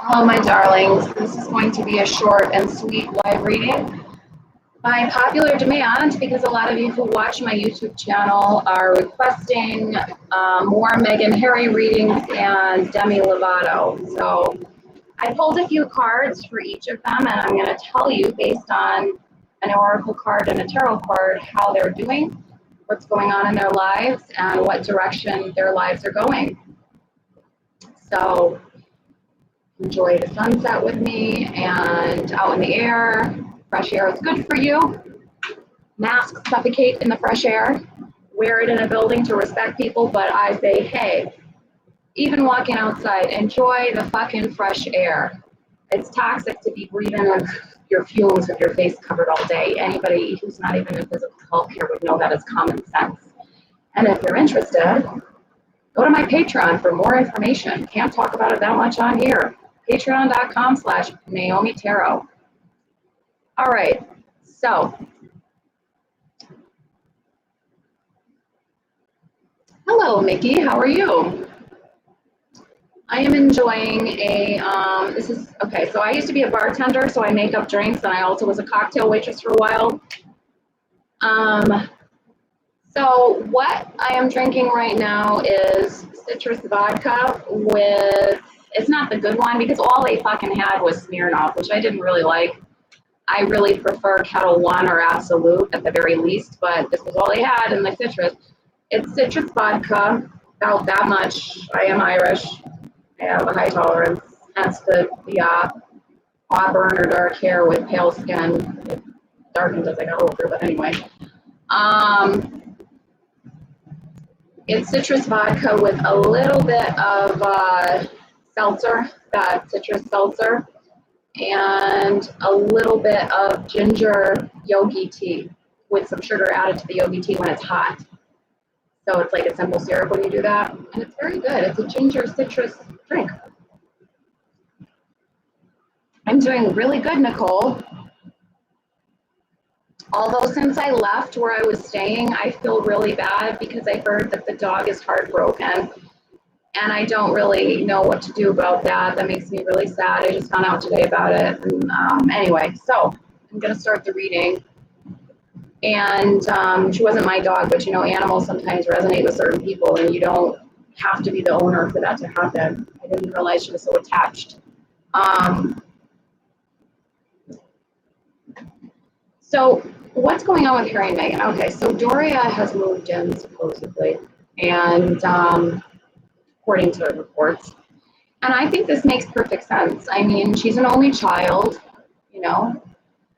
Hello, my darlings. This is going to be a short and sweet live reading by popular demand because a lot of you who watch my YouTube channel are requesting more Meghan Harry readings and Demi Lovato. So I pulled a few cards for each of them, and I'm going to tell you based on an oracle card and a tarot card how they're doing, what's going on in their lives, and what direction their lives are going. So enjoy the sunset with me and out in the air. Fresh air is good for you. Masks suffocate in the fresh air. Wear it in a building to respect people, but I say, hey, even walking outside, enjoy the fucking fresh air. It's toxic to be breathing in your fumes with your face covered all day. Anybody who's not even in physical healthcare would know that is common sense. And if you're interested, go to my Patreon for more information. Can't talk about it that much on here. Patreon.com/Naomi Tarot. All right, so hello, Mickey. How are you? I am enjoying this is, okay, so I used to be a bartender, so I make up drinks, and I also was a cocktail waitress for a while. So what I am drinking right now is citrus vodka with, it's not the good one because all they fucking had was Smirnoff, which I didn't really like. I really prefer Kettle One or Absolute at the very least, but this was all they had in the citrus. It's citrus vodka, about that much. I am Irish. I have a high tolerance. Hence the auburn or dark hair with pale skin. It darkens as I got older, but anyway. It's citrus vodka with a little bit of seltzer, that citrus seltzer, and a little bit of ginger yogi tea with some sugar added to the yogi tea when it's hot. So it's like a simple syrup when you do that, and it's very good. It's a ginger citrus drink. I'm doing really good, Nicole. Although since I left where I was staying, I feel really bad because I heard that the dog is heartbroken. And I don't really know what to do about that. That makes me really sad. I just found out today about it. And anyway, so I'm going to start the reading. And she wasn't my dog, but you know, animals sometimes resonate with certain people, and you don't have to be the owner for that to happen. I didn't realize she was so attached. So what's going on with Harry and Meghan? Okay, so Doria has moved in supposedly, and according to reports. And I think this makes perfect sense. I mean, she's an only child, you know.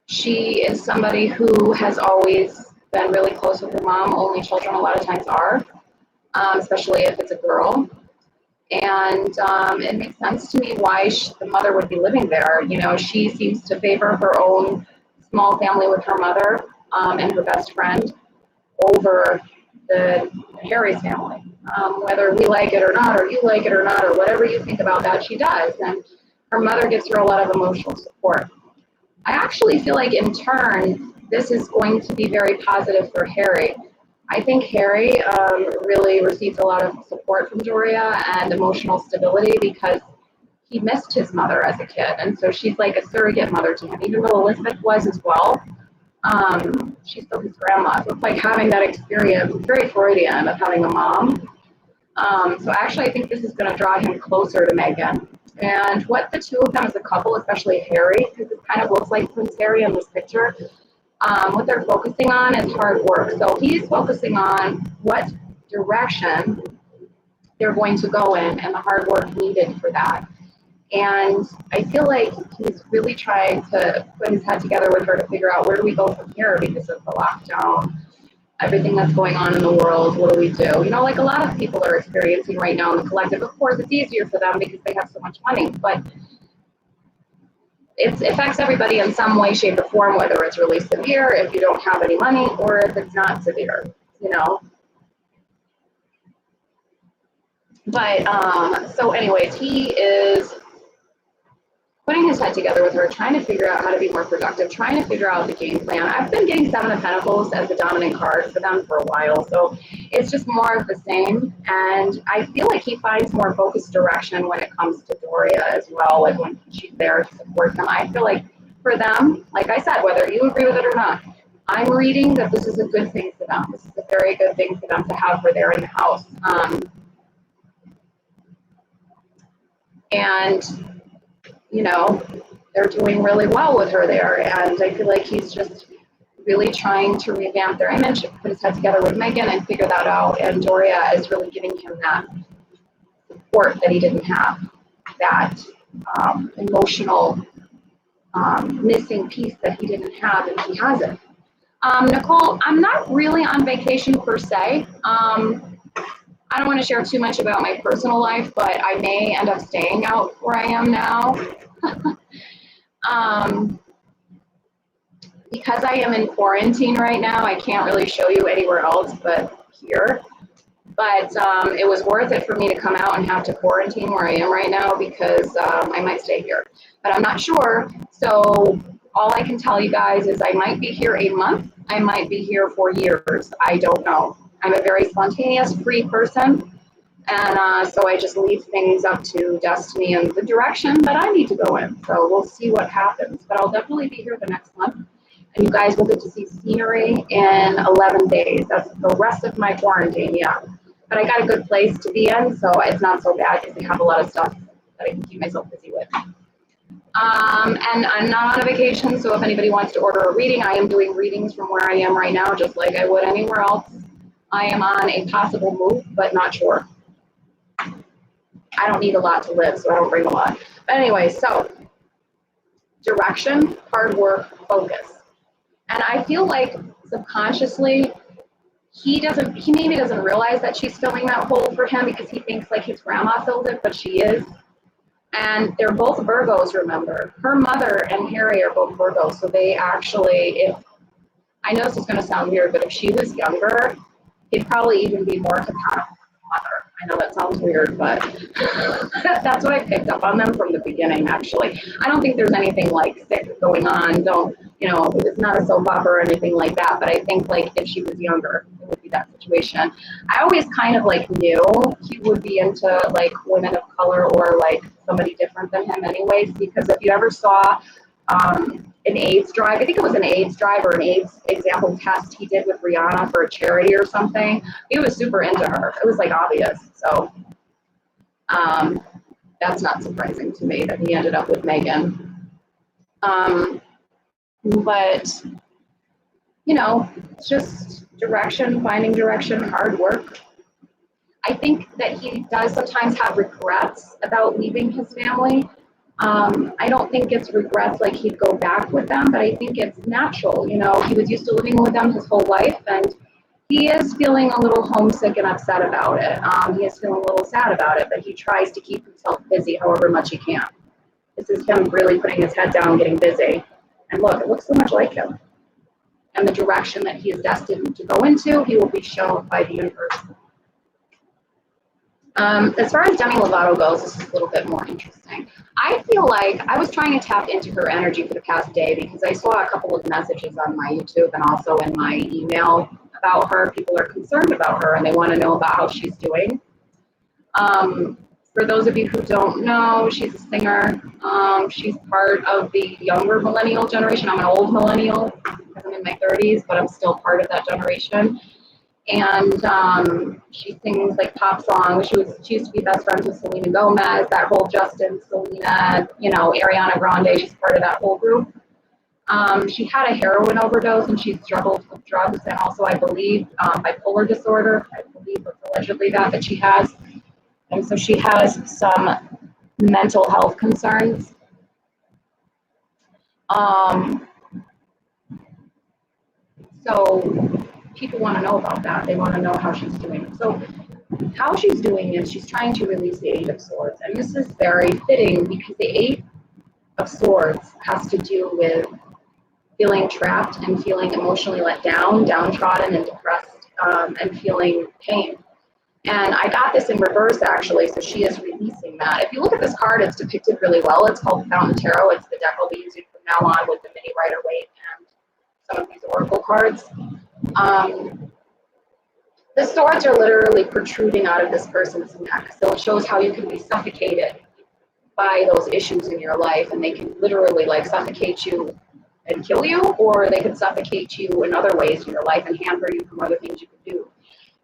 She is somebody who has always been really close with her mom. Only children a lot of times are, especially if it's a girl. And it makes sense to me why the mother would be living there. You know, she seems to favor her own small family with her mother and her best friend over the Harry's family. Whether we like it or not, or you like it or not, or whatever you think about that, she does. And her mother gives her a lot of emotional support. I actually feel like in turn, this is going to be very positive for Harry. I think Harry really receives a lot of support from Doria and emotional stability because he missed his mother as a kid. And so she's like a surrogate mother to him, even though Elizabeth was as well. She's still his grandma. So it's like having that experience, very Freudian, of having a mom. So actually, I think this is going to draw him closer to Meghan. And what the two of them as a couple, especially Harry, because it kind of looks like Prince Harry in this picture, what they're focusing on is hard work. So he's focusing on what direction they're going to go in and the hard work needed for that. And I feel like he's really trying to put his head together with her to figure out where do we go from here because of the lockdown, everything that's going on in the world. What do we do? You know, like a lot of people are experiencing right now in the collective. Of course, it's easier for them because they have so much money, but it affects everybody in some way, shape, or form, whether it's really severe if you don't have any money or if it's not severe, you know. But so anyways, he is putting his head together with her, trying to figure out how to be more productive, trying to figure out the game plan. I've been getting Seven of Pentacles as the dominant card for them for a while. So It's just more of the same. And I feel like he finds more focused direction when it comes to Doria as well, like when she's there to support them. I feel like for them, like I said, whether you agree with it or not, I'm reading that this is a good thing for them. This is a very good thing for them to have her there in the house. And, you know, they're doing really well with her there. And I feel like he's just really trying to revamp their image, put his head together with Meghan and figure that out. And Doria is really giving him that support that he didn't have, that emotional missing piece that he didn't have, and he has it. Nicole, I'm not really on vacation per se. I don't want to share too much about my personal life, but I may end up staying out where I am now. Because I am in quarantine right now, I can't really show you anywhere else but here. But it was worth it for me to come out and have to quarantine where I am right now because I might stay here. But I'm not sure. So all I can tell you guys is I might be here a month. I might be here for years. I don't know. I'm a very spontaneous, free person. And so I just leave things up to destiny and the direction that I need to go in. So we'll see what happens. But I'll definitely be here the next month. And you guys will get to see scenery in 11 days. That's the rest of my quarantine, yeah. But I got a good place to be in, so it's not so bad because I have a lot of stuff that I can keep myself busy with. And I'm not on a vacation, so if anybody wants to order a reading, I am doing readings from where I am right now, just like I would anywhere else. I am on a possible move, but not sure. I don't need a lot to live, so I don't bring a lot. But anyway, so direction, hard work, focus. And I feel like subconsciously, he maybe doesn't realize that she's filling that hole for him because he thinks like his grandma filled it, but she is. And they're both Virgos, remember. Her mother and Harry are both Virgos, so they actually, I know this is going to sound weird, but if she was younger, he'd probably even be more compatible with his mother. I know that sounds weird, but that's what I picked up on them from the beginning, actually. I don't think there's anything like sick going on. It's not a soap opera or anything like that, but I think like if she was younger, it would be that situation. I always kind of like knew he would be into like women of color or like somebody different than him anyways, because if you ever saw an AIDS drive, I think it was an AIDS drive or an AIDS example test he did with Rihanna for a charity or something. He was super into her. It was like obvious. So that's not surprising to me that he ended up with Meghan. But, it's just direction, finding direction, hard work. I think that he does sometimes have regrets about leaving his family. I don't think it's regrets like he'd go back with them, but I think it's natural. He was used to living with them his whole life, and he is feeling a little homesick and upset about it. He is feeling a little sad about it, but he tries to keep himself busy however much he can. This is him really putting his head down and getting busy. And look, it looks so much like him. And the direction that he is destined to go into, he will be shown by the universe. As far as Demi Lovato goes, this is a little bit more interesting. I feel like I was trying to tap into her energy for the past day because I saw a couple of messages on my YouTube and also in my email about her. People are concerned about her and they want to know about how she's doing. For those of you who don't know, she's a singer. She's part of the younger millennial generation. I'm an old millennial because I'm in my 30s, but I'm still part of that generation. And she sings like pop songs. She used to be best friends with Selena Gomez, that whole Justin, Selena, Ariana Grande. She's part of that whole group. She had a heroin overdose and she struggled with drugs and also, I believe, bipolar disorder. I believe it's allegedly that she has. And so she has some mental health concerns. So people want to know about that. They want to know how she's doing. So how she's doing is she's trying to release the Eight of Swords. And this is very fitting because the Eight of Swords has to do with feeling trapped and feeling emotionally let down, downtrodden and depressed, and feeling pain. And I got this in reverse, actually, so she is releasing that. If you look at this card, it's depicted really well. It's called Fountain Tarot. It's the deck I'll be using from now on with the mini Rider-Waite and some of these oracle cards. The swords are literally protruding out of this person's neck. So it shows how you can be suffocated by those issues in your life, and they can literally like suffocate you and kill you, or they can suffocate you in other ways in your life and hamper you from other things you can do.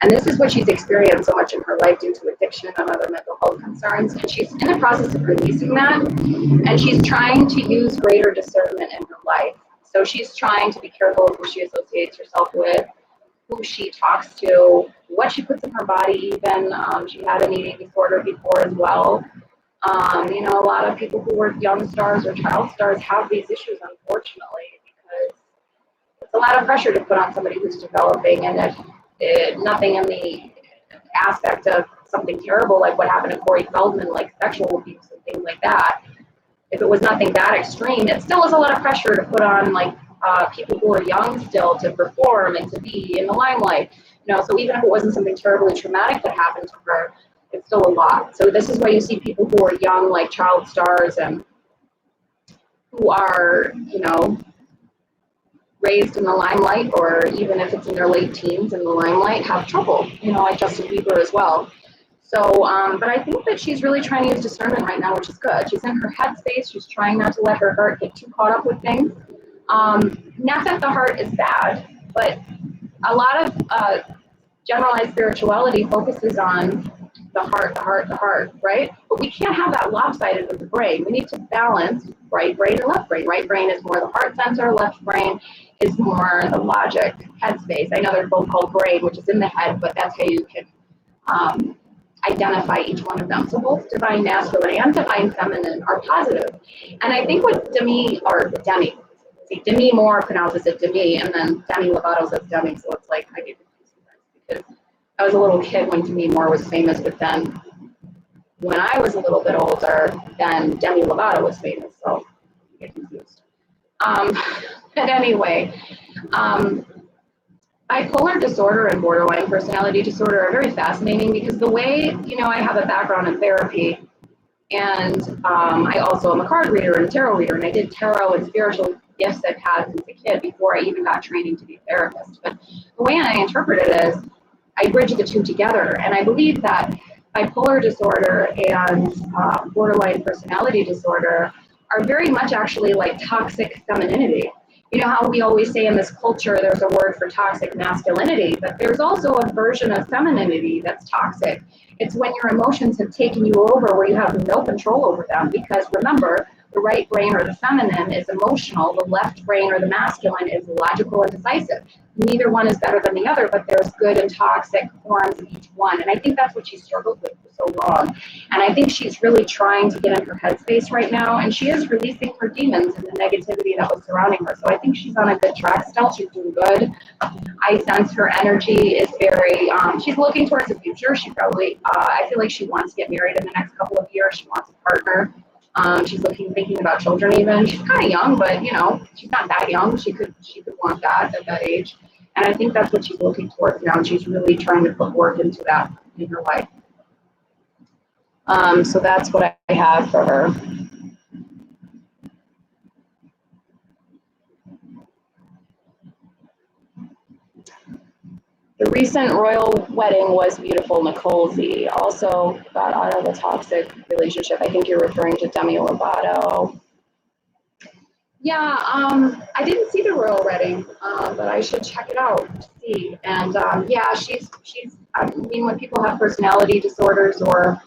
And this is what she's experienced so much in her life due to addiction and other mental health concerns. And she's in the process of releasing that. And she's trying to use greater discernment in her life. So she's trying to be careful of who she associates herself with, who she talks to, what she puts in her body even. She had an eating disorder before as well. You know, a lot of people who were young stars or child stars have these issues, unfortunately, because it's a lot of pressure to put on somebody who's developing, and if nothing in the aspect of something terrible like what happened to Corey Feldman, like sexual abuse and things like that, if it was nothing that extreme, it still is a lot of pressure to put on like people who are young still to perform and to be in the limelight. You know, so even if it wasn't something terribly traumatic that happened to her, it's still a lot. So this is why you see people who are young, like child stars, and who are, you know, raised in the limelight, or even if it's in their late teens in the limelight, have trouble, you know, like Justin Bieber as well. So, but I think that she's really trying to use discernment right now, which is good. She's in her headspace. She's trying not to let her heart get too caught up with things. Not that the heart is bad, but a lot of generalized spirituality focuses on the heart, the heart, the heart, right? But we can't have that lopsided with the brain. We need to balance right brain and left brain. Right brain is more the heart center, left brain is more the logic headspace. I know they're both called brain, which is in the head, but that's how you can identify each one of them. So both divine masculine and divine feminine are positive. And I think what Demi Moore pronounces it Demi, and then Demi Lovato says Demi, so it's like I get confused because I was a little kid when Demi Moore was famous, but then when I was a little bit older, then Demi Lovato was famous, so I get confused. But anyway, bipolar disorder and borderline personality disorder are very fascinating because the way, you know, I have a background in therapy, and I also am a card reader and a tarot reader, and I did tarot and spiritual gifts I've had since a kid before I even got training to be a therapist. But the way I interpret it is I bridge the two together, and I believe that bipolar disorder and borderline personality disorder are very much actually like toxic femininity. You know how we always say in this culture there's a word for toxic masculinity, but there's also a version of femininity that's toxic. It's when your emotions have taken you over where you have no control over them, because remember, the right brain or the feminine is emotional, the left brain or the masculine is logical and decisive. Neither one is better than the other, but there's good and toxic forms of each one. And I think that's what she struggled with for so long. And I think she's really trying to get in her headspace right now, and she is releasing her demons and the negativity that was surrounding her. So I think she's on a good track still. She's doing good. I sense her energy is very, she's looking towards the future. She probably, I feel like she wants to get married in the next couple of years. She wants a partner. She's thinking about children even. She's kind of young, but you know, she's not that young. She could want that at that age. And I think that's what she's looking towards now. And she's really trying to put work into that in her life. So that's what I have for her. The recent royal wedding was beautiful, Nicole Z. Also got out of a toxic relationship. I think you're referring to Demi Lovato. Yeah, I didn't see the royal wedding, but I should check it out to see. And yeah, she's. I mean, when people have personality disorders or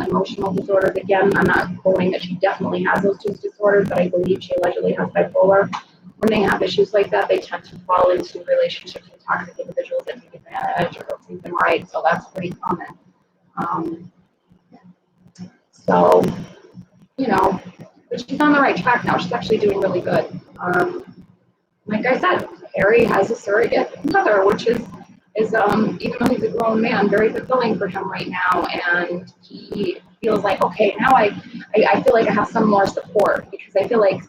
emotional disorders, again, I'm not quoting that she definitely has those two disorders, but I believe she allegedly has bipolar. When they have issues like that, they tend to fall into relationships with toxic individuals that take advantage or don't treat them right. So that's pretty common. So, you know, but she's on the right track now. She's actually doing really good. Like I said, Harry has a surrogate mother, which is even though he's a grown man, very fulfilling for him right now. And he feels like, okay, now I feel like I have some more support, because I feel like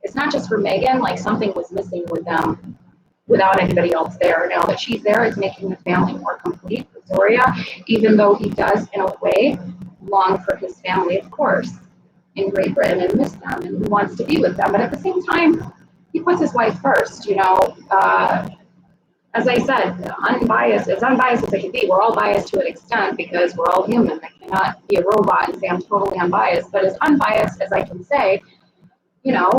it's not just for Meghan, like something was missing with them without anybody else there. Now that she's there, it's making the family more complete. Victoria, even though he does, in a way, long for his family, of course, in Great Britain, and miss them and wants to be with them. But at the same time, he puts his wife first, you know. as I said, unbiased, as unbiased as I can be. We're all biased to an extent because we're all human. I cannot be a robot and say I'm totally unbiased, but as unbiased as I can say, you know,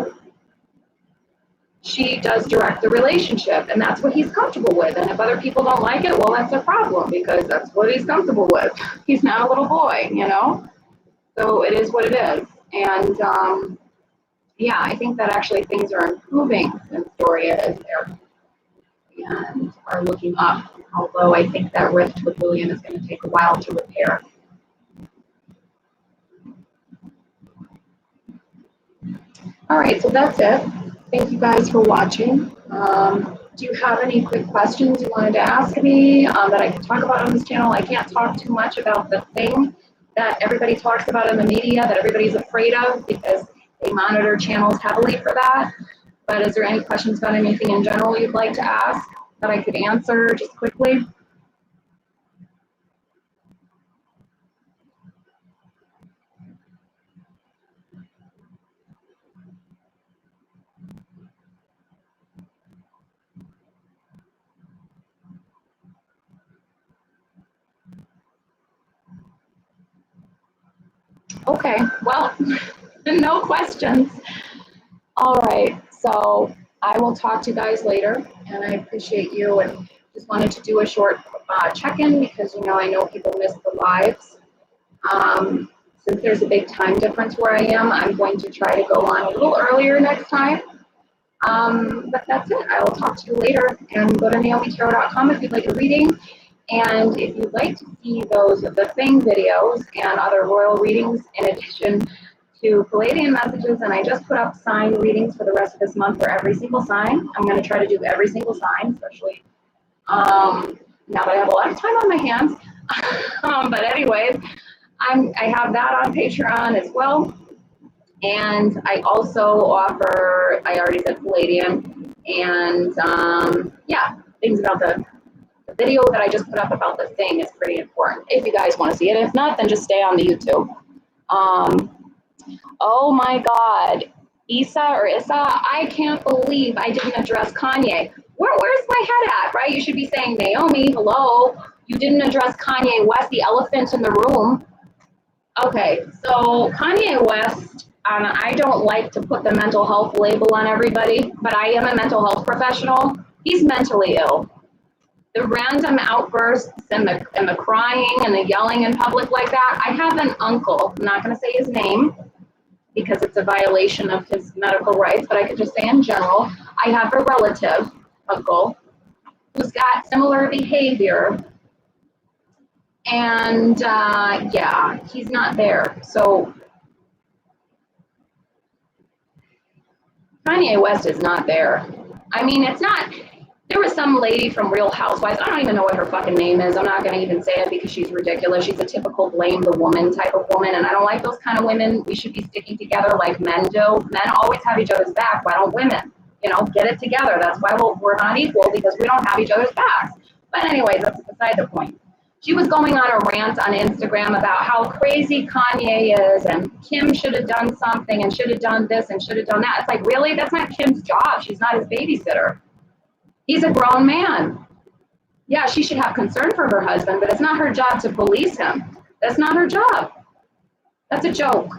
she does direct the relationship, and that's what he's comfortable with. And if other people don't like it, well, that's a problem because that's what he's comfortable with. He's not a little boy, you know? So it is what it is. And yeah, I think that actually things are improving since Doria is there and are looking up. Although I think that rift with William is going to take a while to repair. All right, so that's it. Thank you guys for watching. Do you have any quick questions you wanted to ask me that I can talk about on this channel? I can't talk too much about the thing that everybody talks about in the media that everybody's afraid of because they monitor channels heavily for that. But is there any questions about anything in general you'd like to ask that I could answer just quickly? Okay, well, no questions. All right, so I will talk to you guys later, and I appreciate you, and just wanted to do a short check-in because, you know, I know people miss the lives. Since there's a big time difference where I am, I'm going to try to go on a little earlier next time. But that's it. I will talk to you later, and go to naomitarot.com if you'd like a reading. And if you'd like to see the thing videos and other royal readings in addition to Palladian messages, and I just put up sign readings for the rest of this month for every single sign. I'm going to try to do every single sign, especially now that I have a lot of time on my hands. But anyways, I have that on Patreon as well. And I also offer, I already said Palladian, and yeah, things about the video that I just put up about the thing is pretty important if you guys want to see it. If not, then just stay on the YouTube. Oh my God, Issa, I can't believe I didn't address Kanye. Where's my head at, right? You should be saying, Naomi, hello. You didn't address Kanye West, the elephant in the room. Okay, so Kanye West, I don't like to put the mental health label on everybody, but I am a mental health professional. He's mentally ill. The random outbursts and the crying and the yelling in public like that. I have an uncle, I'm not going to say his name because it's a violation of his medical rights, but I could just say in general, I have a relative, uncle, who's got similar behavior. And yeah, he's not there. So Kanye West is not there. I mean, it's not. There was some lady from Real Housewives. I don't even know what her fucking name is. I'm not going to even say it because she's ridiculous. She's a typical blame the woman type of woman, and I don't like those kind of women. We should be sticking together like men do. Men always have each other's back. Why don't women? You know, get it together. That's why we're not equal, because we don't have each other's backs. But anyways, that's beside the point. She was going on a rant on Instagram about how crazy Kanye is, and Kim should have done something and should have done this and should have done that. It's like, really? That's not Kim's job. She's not his babysitter. He's a grown man. Yeah, she should have concern for her husband, but it's not her job to police him. That's not her job. That's a joke.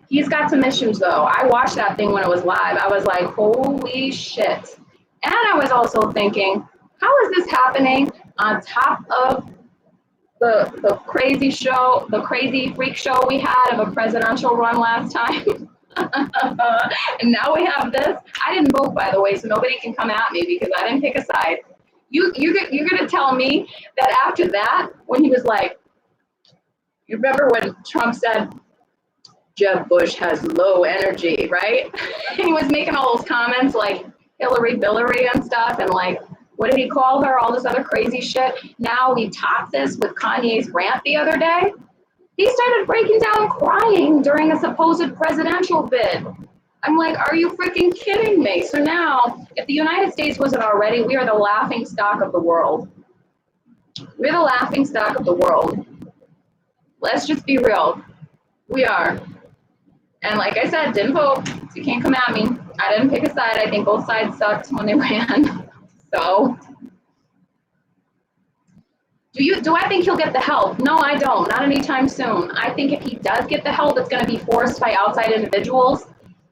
He's got some issues, though. I watched that thing when it was live. I was like, holy shit. And I was also thinking, how is this happening on top of the crazy show, the crazy freak show we had of a presidential run last time? And now we have this. I didn't vote, by the way, so nobody can come at me because I didn't pick a side. You're going to tell me that after that, when he was like, you remember when Trump said, Jeb Bush has low energy, right? And he was making all those comments like Hillary Billary and stuff, and like, what did he call her? All this other crazy shit. Now we topped this with Kanye's rant the other day. He started breaking down crying during a supposed presidential bid. I'm like, are you freaking kidding me? So now, if the United States wasn't already, we are the laughing stock of the world. We're the laughing stock of the world. Let's just be real. We are. And like I said, didn't vote, so you can't come at me. I didn't pick a side. I think both sides sucked when they ran. So Do I think he'll get the help? No, I don't. Not anytime soon. I think if he does get the help, it's going to be forced by outside individuals.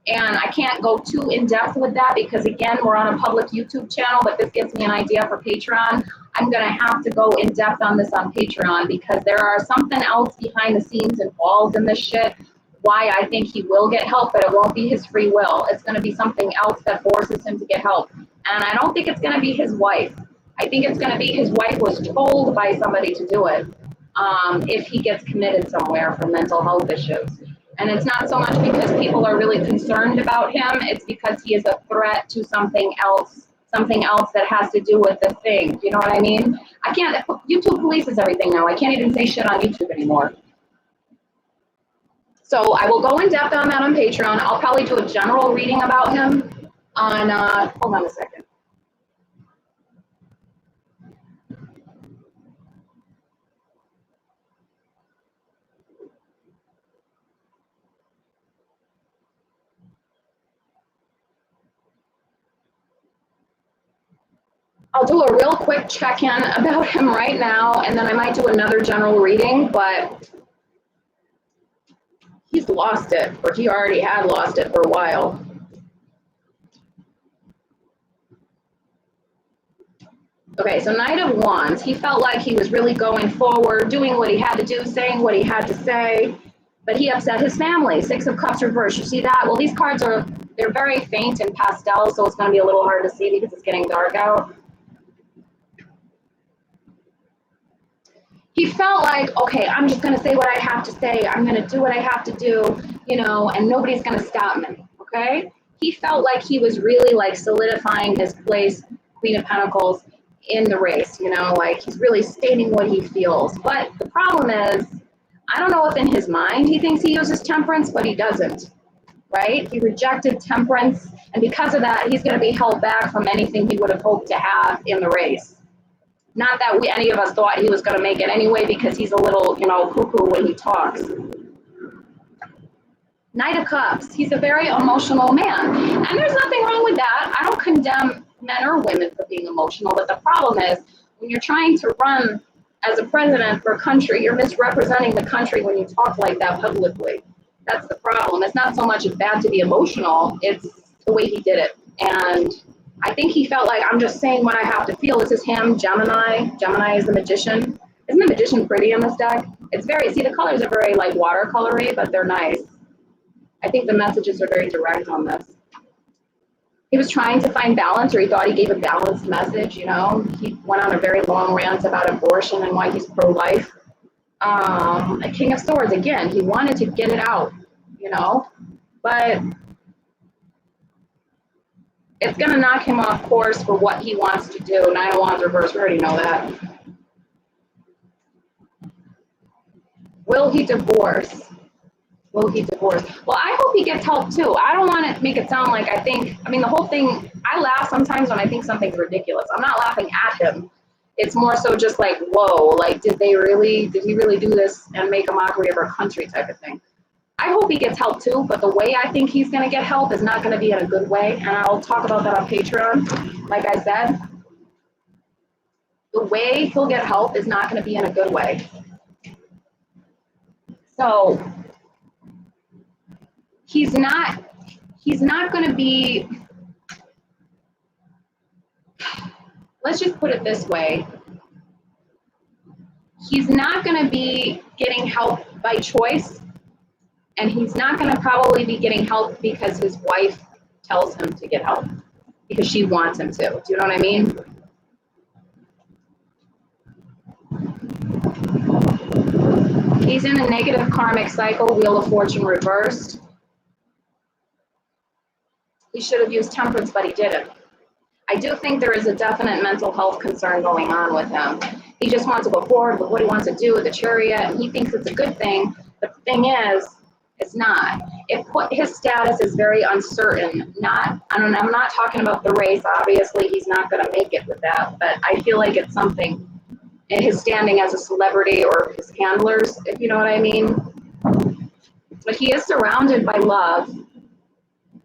And I can't go too in depth with that because, again, we're on a public YouTube channel, but this gives me an idea for Patreon. I'm going to have to go in depth on this on Patreon because there are something else behind the scenes involved in this shit. Why I think he will get help, but it won't be his free will. It's going to be something else that forces him to get help. And I don't think it's going to be his wife. I think it's going to be his wife was told by somebody to do it if he gets committed somewhere for mental health issues. And it's not so much because people are really concerned about him. It's because he is a threat to something else that has to do with the thing. You know what I mean? I can't, YouTube polices everything now. I can't even say shit on YouTube anymore. So I will go in depth on that on Patreon. I'll probably do a general reading about him on, hold on a second. I'll do a real quick check-in about him right now, and then I might do another general reading, but he's lost it, or he already had lost it for a while. Okay, so Knight of Wands, he felt like he was really going forward, doing what he had to do, saying what he had to say, but he upset his family. Six of Cups reversed, you see that? Well, these cards they're very faint and pastel, so it's gonna be a little hard to see because it's getting dark out. He felt like, okay, I'm just going to say what I have to say. I'm going to do what I have to do, you know, and nobody's going to stop me, okay? He felt like he was really like solidifying his place, Queen of Pentacles, in the race, you know, like he's really stating what he feels. But the problem is, I don't know if in his mind he thinks he uses temperance, but he doesn't, right? He rejected temperance, and because of that, he's going to be held back from anything he would have hoped to have in the race. Not that any of us thought he was going to make it anyway, because he's a little, you know, cuckoo when he talks. Knight of Cups, he's a very emotional man. And there's nothing wrong with that. I don't condemn men or women for being emotional, but the problem is when you're trying to run as a president for a country, you're misrepresenting the country when you talk like that publicly. That's the problem. It's not so much it's bad to be emotional, it's the way he did it. And I think he felt like, I'm just saying what I have to feel. This is him, Gemini. Gemini is the Magician. Isn't the Magician pretty in this deck? It's very, see, the colors are very like watercolory, but they're nice. I think the messages are very direct on this. He was trying to find balance, or he thought he gave a balanced message, you know. He went on a very long rant about abortion and why he's pro-life. A King of Swords, again, he wanted to get it out, you know, but it's going to knock him off course for what he wants to do. Nine of Wands reverse, we already know that. Will he divorce? Will he divorce? Well, I hope he gets help too. I don't want to make it sound like I mean, the whole thing, I laugh sometimes when I think something's ridiculous. I'm not laughing at him. It's more so just like, whoa, like, did he really do this and make a mockery of our country type of thing? I hope he gets help too, but the way I think he's going to get help is not going to be in a good way, and I'll talk about that on Patreon. Like I said, the way he'll get help is not going to be in a good way. So he's not going to be, let's just put it this way. He's not going to be getting help by choice. And he's not going to probably be getting help because his wife tells him to get help, because she wants him to. Do you know what I mean? He's in a negative karmic cycle, Wheel of Fortune reversed. He should have used temperance, but he didn't. I do think there is a definite mental health concern going on with him. He just wants to go forward with what he wants to do with the Chariot, and he thinks it's a good thing. But the thing is, it's not. His status is very uncertain. I'm not talking about the race. Obviously, he's not going to make it with that. But I feel like it's something in his standing as a celebrity or his handlers, if you know what I mean. But he is surrounded by love.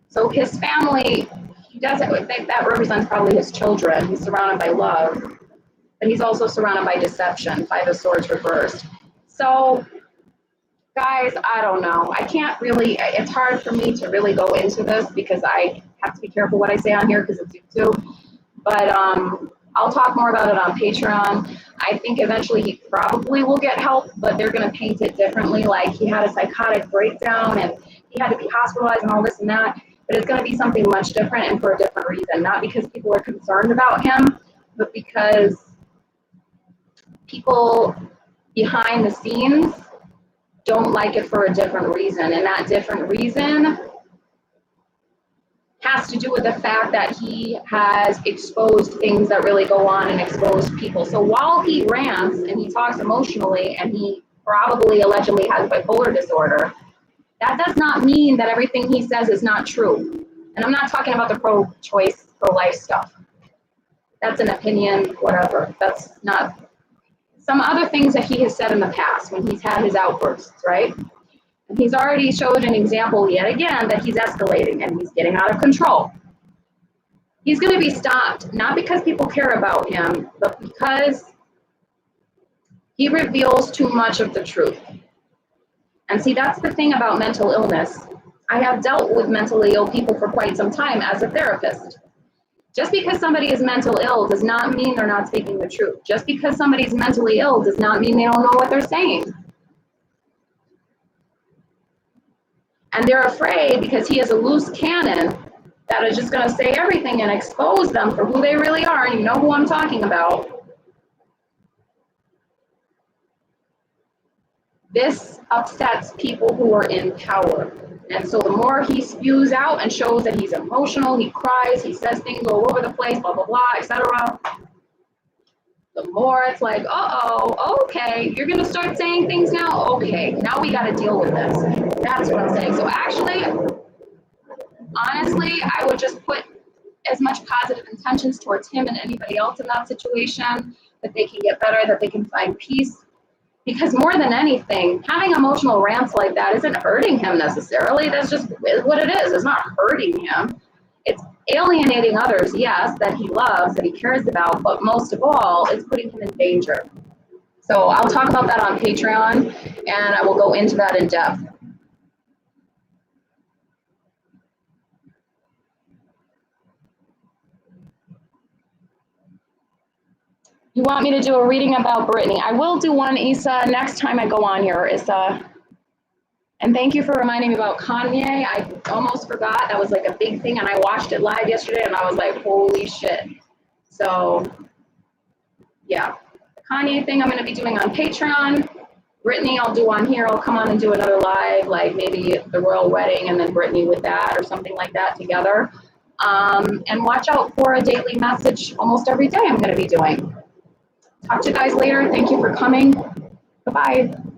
So his family, he doesn't think that represents probably his children. He's surrounded by love. but he's also surrounded by deception, Five of Swords reversed. So, guys, I don't know. I can't really, it's hard for me to really go into this because I have to be careful what I say on here because it's YouTube. But I'll talk more about it on Patreon. I think eventually he probably will get help, but they're going to paint it differently. Like he had a psychotic breakdown and he had to be hospitalized and all this and that. But it's going to be something much different and for a different reason. Not because people are concerned about him, but because people behind the scenes don't like it for a different reason. And that different reason has to do with the fact that he has exposed things that really go on and exposed people. So while he rants and he talks emotionally and he probably allegedly has bipolar disorder, that does not mean that everything he says is not true. And I'm not talking about the pro-choice, pro-life stuff. That's an opinion, whatever. That's not some other things that he has said in the past when he's had his outbursts, right? And he's already showed an example yet again that he's escalating and he's getting out of control. He's going to be stopped, not because people care about him, but because he reveals too much of the truth. And see, that's the thing about mental illness. I have dealt with mentally ill people for quite some time as a therapist. Just because somebody is mentally ill does not mean they're not speaking the truth. Just because somebody's mentally ill does not mean they don't know what they're saying. And they're afraid because he has a loose cannon that is just going to say everything and expose them for who they really are. And you know who I'm talking about. This upsets people who are in power. And so the more he spews out and shows that he's emotional, he cries, he says things all over the place, blah, blah, blah, etc., the more it's like, uh-oh, okay, you're going to start saying things now? Okay, now we got to deal with this. That's what I'm saying. So actually, honestly, I would just put as much positive intentions towards him and anybody else in that situation, that they can get better, that they can find peace. Because more than anything, having emotional rants like that isn't hurting him necessarily. That's just what it is. It's not hurting him. It's alienating others, yes, that he loves, that he cares about, but most of all, it's putting him in danger. So I'll talk about that on Patreon, and I will go into that in depth. You want me to do a reading about Brittany? I will do one, Issa, next time I go on here, Issa. And thank you for reminding me about Kanye. I almost forgot. That was like a big thing, and I watched it live yesterday, and I was like, holy shit. So, yeah. The Kanye thing I'm going to be doing on Patreon. Brittany I'll do on here. I'll come on and do another live, like maybe the royal wedding and then Brittany with that or something like that together. And watch out for a daily message almost every day I'm going to be doing. Talk to you guys later. Thank you for coming. Bye-bye.